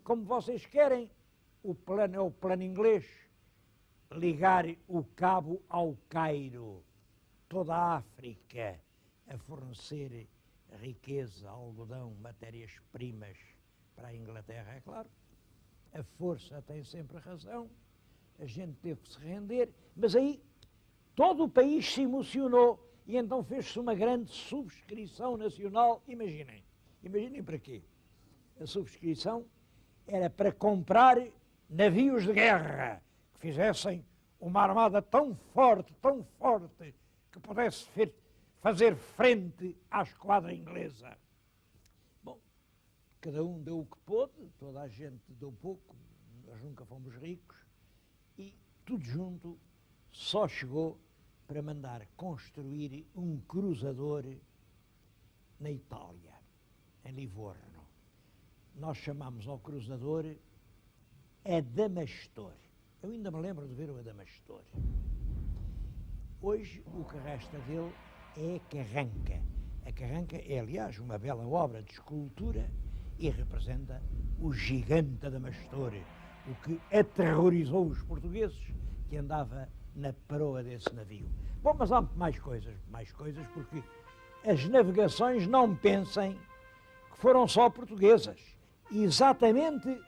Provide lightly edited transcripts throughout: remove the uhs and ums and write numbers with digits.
como vocês querem, o plano é o plano inglês, ligar o cabo ao Cairo, toda a África a fornecer riqueza, algodão, matérias-primas para a Inglaterra, é claro. A força tem sempre razão, a gente teve que se render, mas aí todo o país se emocionou e então fez-se uma grande subscrição nacional. Imaginem para quê? A subscrição era para comprar navios de guerra que fizessem uma armada tão forte, que pudesse fazer frente à esquadra inglesa. Bom, cada um deu o que pôde, toda a gente deu pouco, nós nunca fomos ricos, e tudo junto só chegou para mandar construir um cruzador na Itália, em Livorno. Nós chamamos ao cruzador Adamastor. Eu ainda me lembro de ver o Adamastor. Hoje o que resta dele é a Carranca. A Carranca é, aliás, uma bela obra de escultura e representa o gigante Adamastor, o que aterrorizou os portugueses, que andava na proa desse navio. Bom, mas há mais coisas, porque as navegações, não pensem que foram só portuguesas. Exatamente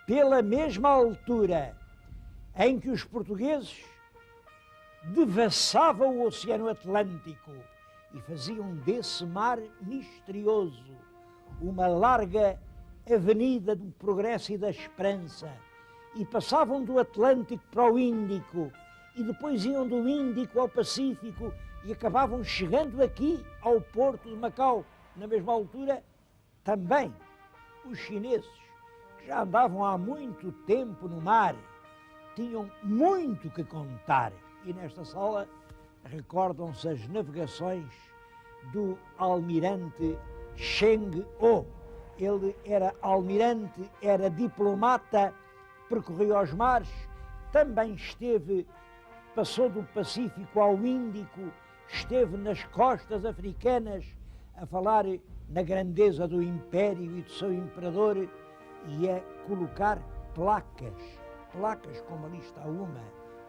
pela mesma altura em que os portugueses devassavam o Oceano Atlântico e faziam desse mar misterioso uma larga avenida do progresso e da esperança, e passavam do Atlântico para o Índico, e depois iam do Índico ao Pacífico e acabavam chegando aqui ao porto de Macau, na mesma altura. Também os chineses, que já andavam há muito tempo no mar, tinham muito que contar. E nesta sala recordam-se as navegações do almirante Cheng-O. Ele era almirante, era diplomata, percorreu os mares, também passou do Pacífico ao Índico, esteve nas costas africanas a falar na grandeza do império e do seu imperador e a colocar placas como ali está uma,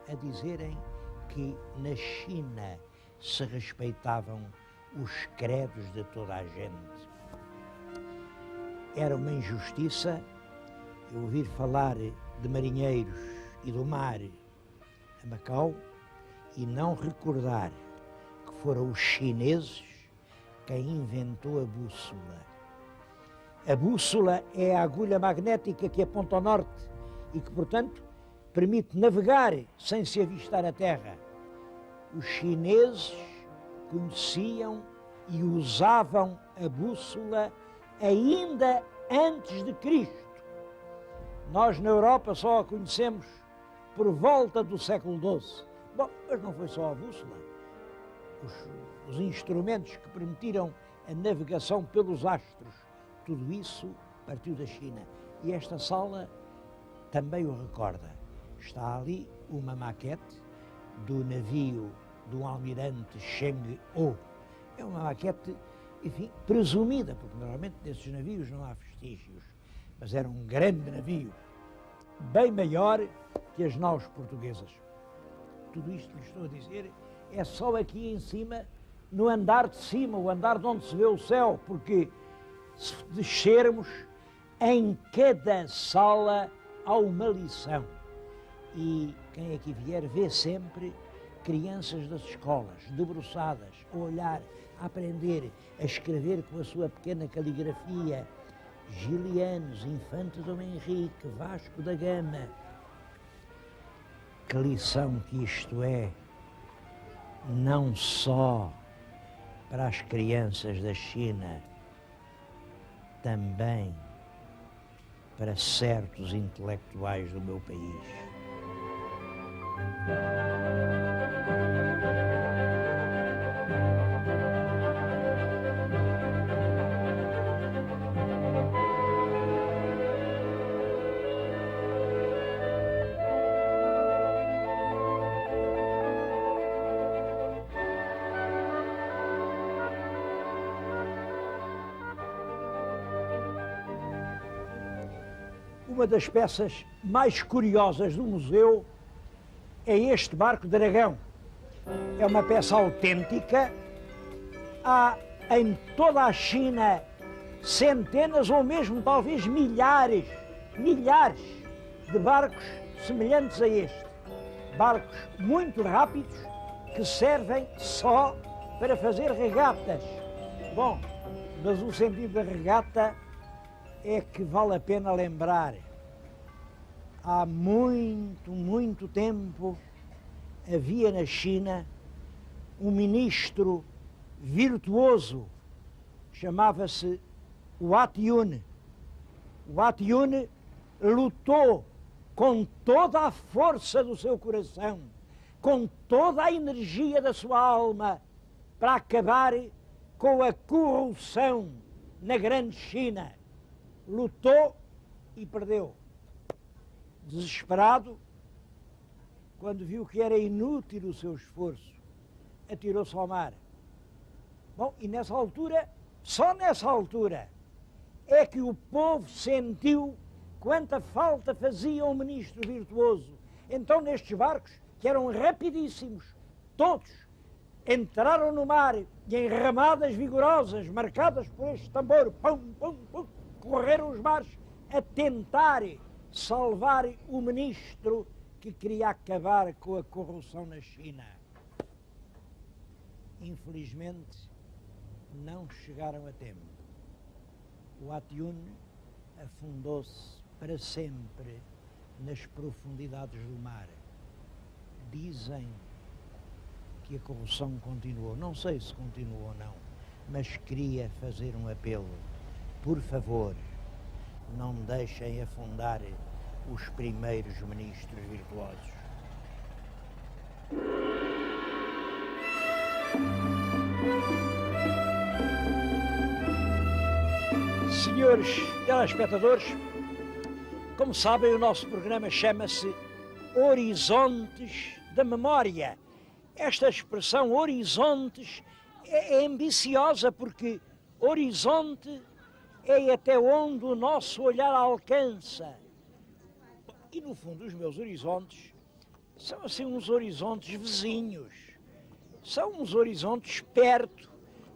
a dizerem que na China se respeitavam os credos de toda a gente. Era uma injustiça eu ouvir falar de marinheiros e do mar a Macau e não recordar que foram os chineses quem inventou a bússola. A bússola é a agulha magnética que aponta ao norte e que, portanto, permite navegar sem se avistar a terra. Os chineses conheciam e usavam a bússola ainda antes de Cristo. Nós na Europa só a conhecemos por volta do século XII. Bom, mas não foi só a bússola. Os instrumentos que permitiram a navegação pelos astros, tudo isso partiu da China. E esta sala também o recorda. Está ali uma maquete do navio do almirante Cheng-O. É uma maquete, enfim, presumida, porque normalmente desses navios não há vestígios, mas era um grande navio, bem maior que as naus portuguesas. Tudo isto que lhe estou a dizer é só aqui em cima, no andar de cima, o andar de onde se vê o céu, porque se descermos, em cada sala há uma lição. E quem aqui vier vê sempre crianças das escolas, debruçadas, a olhar, a aprender, a escrever com a sua pequena caligrafia, Gilianos, Infante Dom Henrique, Vasco da Gama. Que lição que isto é, não só para as crianças da China, também para certos intelectuais do meu país. Uma das peças mais curiosas do museu é este barco dragão. É uma peça autêntica. Há em toda a China centenas ou mesmo talvez milhares de barcos semelhantes a este. Barcos muito rápidos que servem só para fazer regatas. Bom, mas o sentido da regata é que vale a pena lembrar. Há muito tempo havia na China um ministro virtuoso, chamava-se Wat Yun. Wat Yun lutou com toda a força do seu coração, com toda a energia da sua alma, para acabar com a corrupção na grande China. Lutou e perdeu. Desesperado, quando viu que era inútil o seu esforço, atirou-se ao mar. Bom, e nessa altura, só nessa altura, é que o povo sentiu quanta falta fazia um ministro virtuoso. Então, nestes barcos, que eram rapidíssimos, todos entraram no mar e em ramadas vigorosas, marcadas por este tambor, pum, pum, pum, correram os mares a tentar salvar o ministro que queria acabar com a corrupção na China. Infelizmente, não chegaram a tempo. O Wat Yun afundou-se para sempre nas profundidades do mar. Dizem que a corrupção continuou. Não sei se continuou ou não, mas queria fazer um apelo. Por favor, não deixem afundar os primeiros ministros virtuosos. Senhores telespectadores, como sabem, o nosso programa chama-se Horizontes da Memória. Esta expressão horizontes é ambiciosa porque horizonte é até onde o nosso olhar alcança. E no fundo os meus horizontes são assim uns horizontes vizinhos, são uns horizontes perto.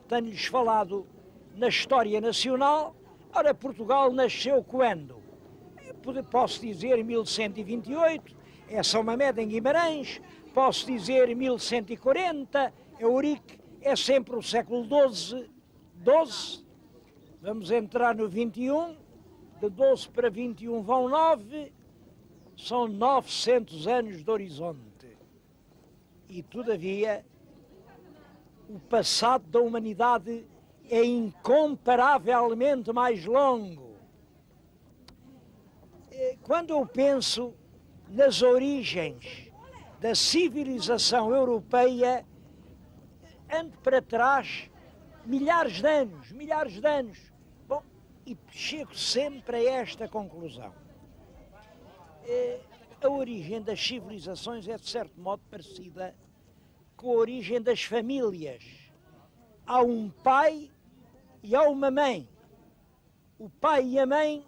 Tenho-lhes falado na história nacional. Ora, Portugal nasceu quando? Posso dizer 1128, é São Mamede em Guimarães. Posso dizer 1140, é Ourique, é sempre o século XII. Vamos entrar no 21, de 12 para 21 vão 9, são 900 anos de horizonte. E, todavia, o passado da humanidade é incomparavelmente mais longo. Quando eu penso nas origens da civilização europeia, ando para trás milhares de anos. Bom, e chego sempre a esta conclusão. A origem das civilizações é, de certo modo, parecida com a origem das famílias. Há um pai e há uma mãe. O pai e a mãe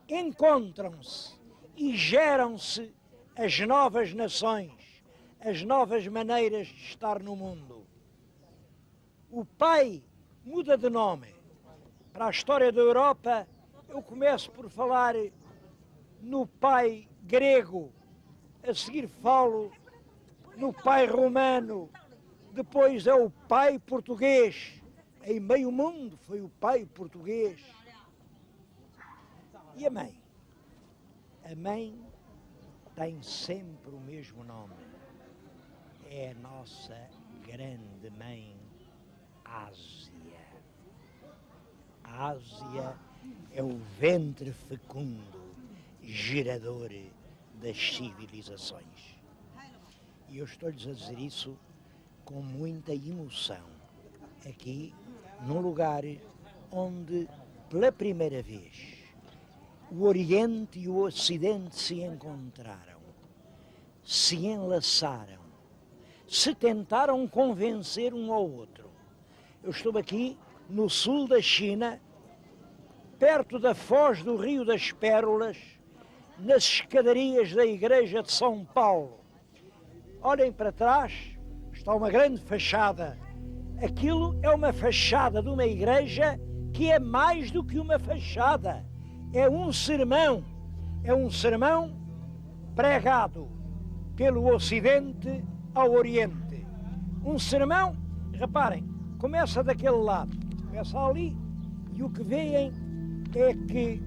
encontram-se e geram-se as novas nações, as novas maneiras de estar no mundo. O pai muda de nome. Para a história da Europa, eu começo por falar no pai grego, a seguir falo no pai romano, depois é o pai português. Em meio mundo foi o pai português. E a mãe? A mãe tem sempre o mesmo nome. É a nossa grande mãe, Ásia. A Ásia é o ventre fecundo, gerador das civilizações. E eu estou-lhes a dizer isso com muita emoção, aqui num lugar onde, pela primeira vez, o Oriente e o Ocidente se encontraram, se enlaçaram, se tentaram convencer um ao outro. Eu estou aqui no sul da China, perto da foz do Rio das Pérolas, nas escadarias da igreja de São Paulo. Olhem para trás, está uma grande fachada. Aquilo é uma fachada de uma igreja que é mais do que uma fachada. É um sermão pregado pelo Ocidente ao Oriente. Um sermão, reparem, começa daquele lado, começa ali, e o que veem é que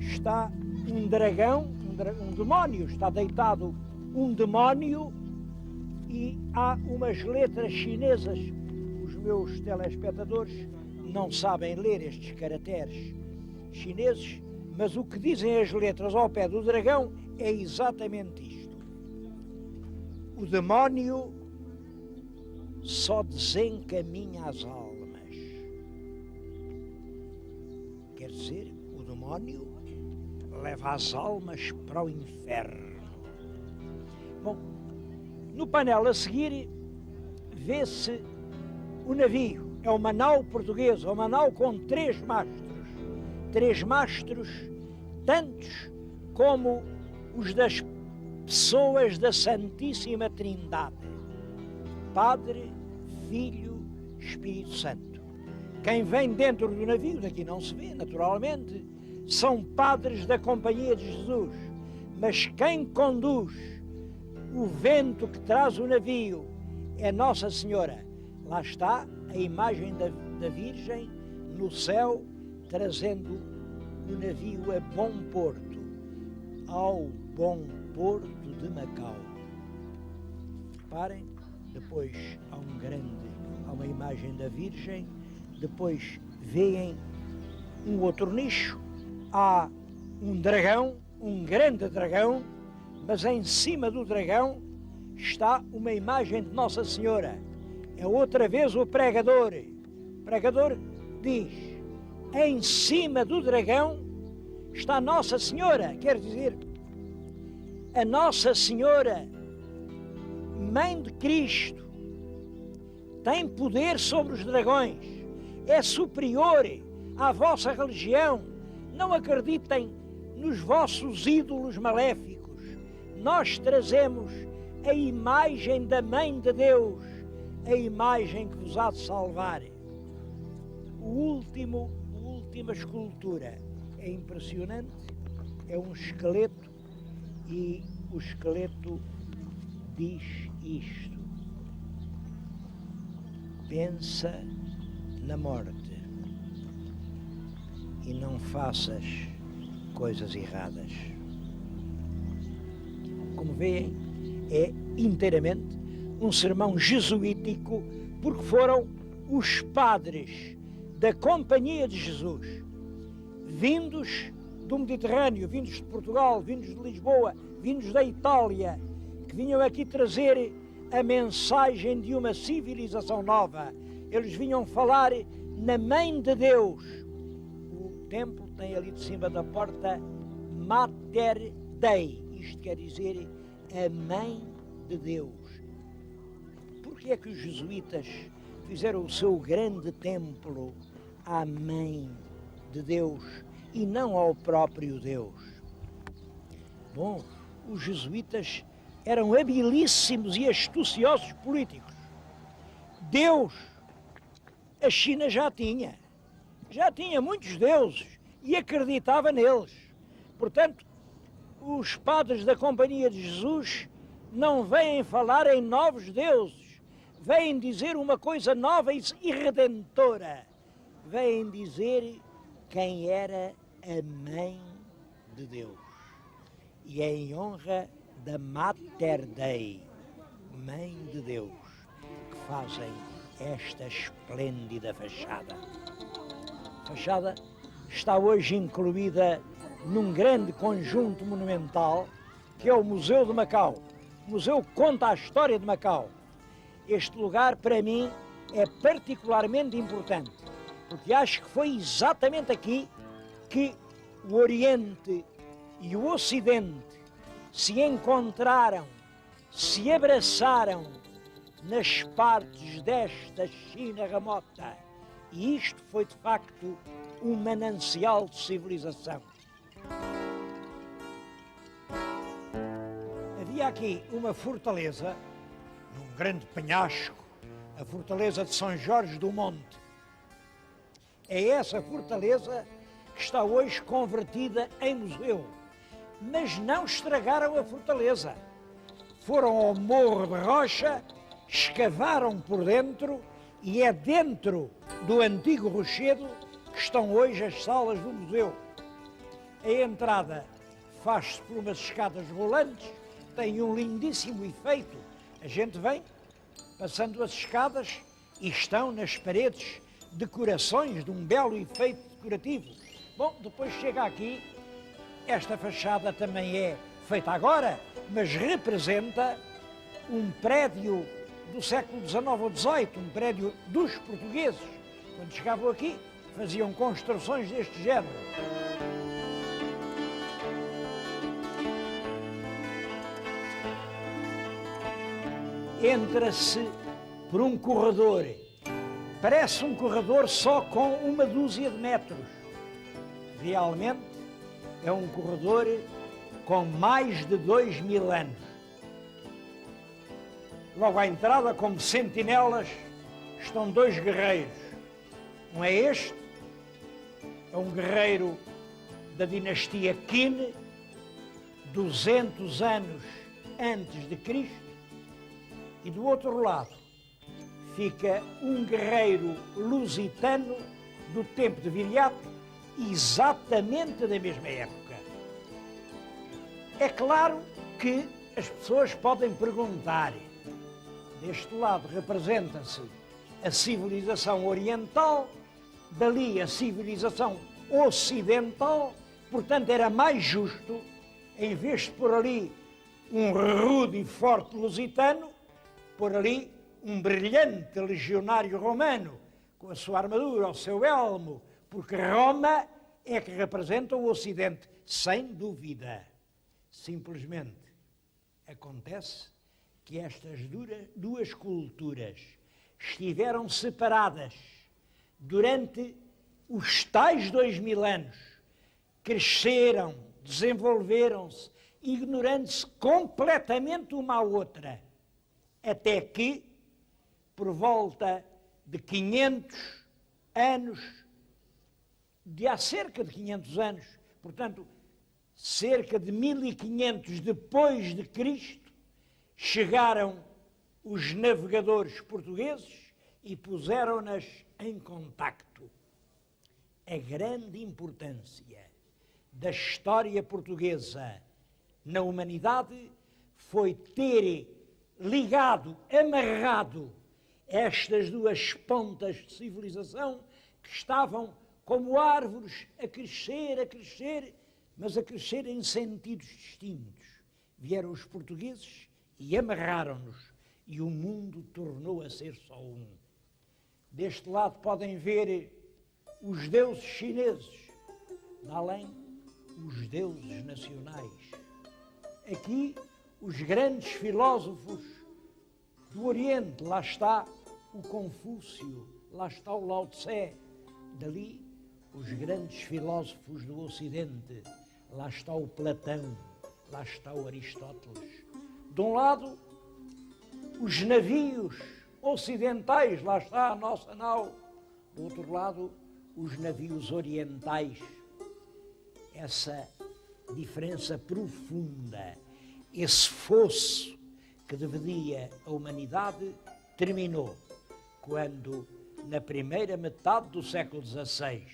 está um dragão, um demónio, está deitado um demónio e há umas letras chinesas. Os meus telespectadores não sabem ler estes caracteres chineses, mas o que dizem as letras ao pé do dragão é exatamente isto. O demónio só desencaminha as almas. Quer dizer, o demónio leva as almas para o inferno. Bom, no painel a seguir vê-se o navio. É uma nau portuguesa, uma nau com 3 mastros. 3 mastros, tantos como os das pessoas da Santíssima Trindade. Padre, Filho, Espírito Santo. Quem vem dentro do navio, daqui não se vê, naturalmente, são padres da Companhia de Jesus. Mas quem conduz o vento que traz o navio é Nossa Senhora. Lá está a imagem da Virgem no céu, trazendo o navio a bom porto, ao bom porto de Macau. Reparem, depois há uma imagem da Virgem, depois veem um outro nicho, há um dragão, um grande dragão, mas em cima do dragão está uma imagem de Nossa Senhora. É outra vez o pregador. O pregador diz, em cima do dragão está Nossa Senhora, quer dizer, a Nossa Senhora, Mãe de Cristo, tem poder sobre os dragões, é superior à vossa religião. Não acreditem nos vossos ídolos maléficos. Nós trazemos a imagem da Mãe de Deus, a imagem que vos há de salvar. A última escultura é impressionante, é um esqueleto e o esqueleto diz isto: pensa na morte e não faças coisas erradas. Como veem, é inteiramente um sermão jesuítico, porque foram os padres da Companhia de Jesus, vindos do Mediterrâneo, vindos de Portugal, vindos de Lisboa, vindos da Itália, que vinham aqui trazer a mensagem de uma civilização nova. Eles vinham falar na Mãe de Deus. O templo tem ali de cima da porta Mater Dei, isto quer dizer a Mãe de Deus. Porque é que os jesuítas fizeram o seu grande templo à Mãe de Deus e não ao próprio Deus? Bom, os jesuítas eram habilíssimos e astuciosos políticos. Deus, a China já tinha muitos deuses e acreditava neles. Portanto, os padres da Companhia de Jesus não vêm falar em novos deuses, vêm dizer uma coisa nova e redentora. Vêm dizer quem era a Mãe de Deus. E é em honra da Mater Dei, Mãe de Deus, que fazem esta esplêndida fachada. A fachada está hoje incluída num grande conjunto monumental que é o Museu de Macau. O museu conta a história de Macau. Este lugar, para mim, é particularmente importante, porque acho que foi exatamente aqui que o Oriente e o Ocidente se encontraram, se abraçaram nas partes desta China remota. E isto foi, de facto, um manancial de civilização. aqui uma fortaleza, num grande penhasco, a fortaleza de São Jorge do Monte. É essa fortaleza que está hoje convertida em museu. Mas não estragaram a fortaleza. Foram ao Morro de Rocha, escavaram por dentro e é dentro do antigo rochedo que estão hoje as salas do museu. A entrada faz-se por umas escadas rolantes, tem um lindíssimo efeito. A gente vem passando as escadas e estão nas paredes decorações de um belo efeito decorativo. Bom, depois chega aqui, esta fachada também é feita agora, mas representa um prédio do século XIX ou XVIII, um prédio dos portugueses. Quando chegavam aqui, faziam construções deste género. Entra-se por um corredor. Parece um corredor só com uma dúzia de metros. Realmente é um corredor com mais de 2000 anos. Logo à entrada, como sentinelas, estão dois guerreiros. Um é este, é um guerreiro da dinastia Qin, 200 anos antes de Cristo, e do outro lado fica um guerreiro lusitano do tempo de Viriato, exatamente da mesma época. É claro que as pessoas podem perguntar, deste lado representa-se a civilização oriental, dali a civilização ocidental, portanto era mais justo, em vez de pôr ali um rude e forte lusitano, pôr ali um brilhante legionário romano, com a sua armadura, o seu elmo, porque Roma é que representa o Ocidente, sem dúvida. Simplesmente acontece que estas duas culturas estiveram separadas durante os tais 2000 anos, cresceram, desenvolveram-se, ignorando-se completamente uma à outra, até que, por volta de 500 anos, de há cerca de 500 anos, portanto, cerca de 1500 depois de Cristo, chegaram os navegadores portugueses e puseram-nas em contacto. A grande importância da história portuguesa na humanidade foi ter ligado, amarrado estas duas pontas de civilização que estavam como árvores a crescer, mas a crescer em sentidos distintos. Vieram os portugueses e amarraram-nos, e o mundo tornou a ser só um. Deste lado podem ver os deuses chineses, de além, os deuses nacionais. Aqui, os grandes filósofos do Oriente, lá está o Confúcio, lá está o Lao Tse, dali os grandes filósofos do Ocidente, lá está o Platão, lá está o Aristóteles. De um lado, os navios ocidentais, lá está a nossa nau. Do outro lado, os navios orientais. Essa diferença profunda, esse fosso que dividia a humanidade, terminou quando, na primeira metade do século XVI,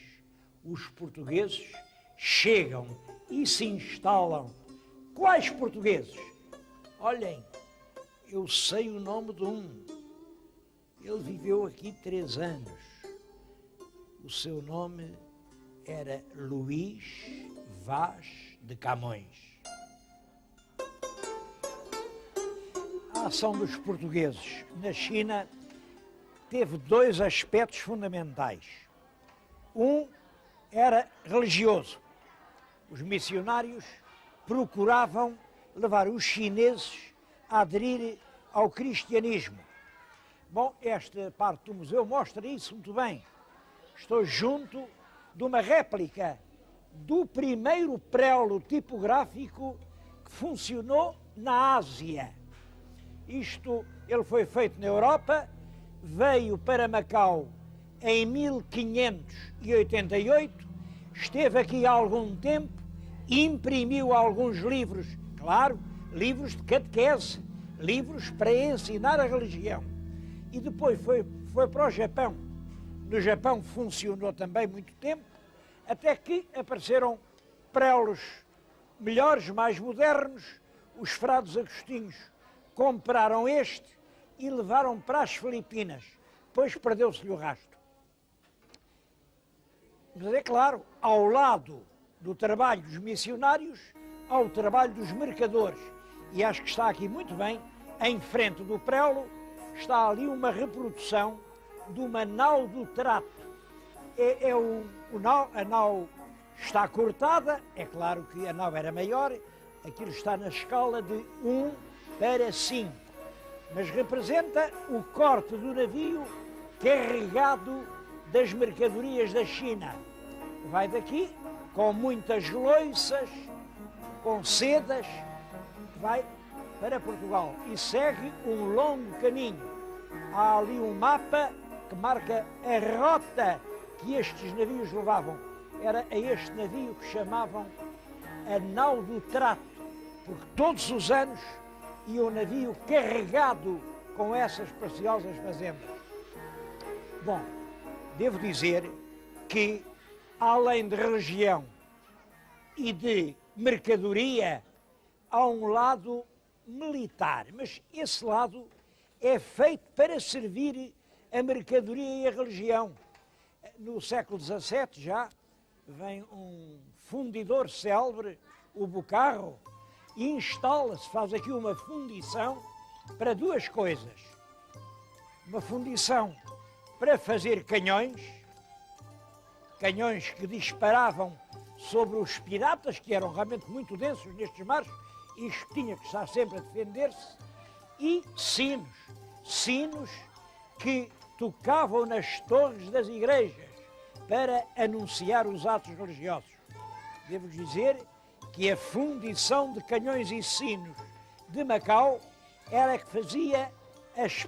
os portugueses chegam e se instalam. Quais portugueses? Olhem, eu sei o nome de um. Ele viveu aqui 3 anos. O seu nome era Luís Vaz de Camões. A ação dos portugueses na China teve 2 aspectos fundamentais. Um era religioso. Os missionários procuravam levar os chineses a aderir ao cristianismo. Bom, esta parte do museu mostra isso muito bem. Estou junto de uma réplica do primeiro prelo tipográfico que funcionou na Ásia. Ele foi feito na Europa, veio para Macau em 1588, esteve aqui há algum tempo, imprimiu alguns livros, claro, livros de catequese, livros para ensinar a religião. E depois foi para o Japão. No Japão funcionou também muito tempo, até que apareceram prélos melhores, mais modernos. Os frades agostinhos compraram este e levaram para as Filipinas. Depois perdeu-se-lhe o rastro. Mas é claro, ao lado do trabalho dos missionários, há o trabalho dos mercadores. E acho que está aqui muito bem, em frente do préolo, está ali uma reprodução de uma nau do trato. A nau está cortada, é claro que a nau era maior, aquilo está na escala de 1:5, mas representa o corte do navio carregado das mercadorias da China. Vai daqui com muitas loiças, com sedas, vai para Portugal e segue um longo caminho. Há ali um mapa que marca a rota que estes navios levavam. Era a este navio que chamavam a nau do trato, porque todos os anos ia o navio carregado com essas preciosas fazendas. Bom, devo dizer que, além de religião e de mercadoria, há um lado militar, mas esse lado é feito para servir a mercadoria e a religião. No século XVII já vem um fundidor célebre, o Bocarro, e instala-se, faz aqui uma fundição para duas coisas. Uma fundição para fazer canhões que disparavam sobre os piratas, que eram realmente muito densos nestes mares, e isto tinha que estar sempre a defender-se, e sinos que tocavam nas torres das igrejas para anunciar os atos religiosos. Devo dizer que a fundição de canhões e sinos de Macau era que fazia as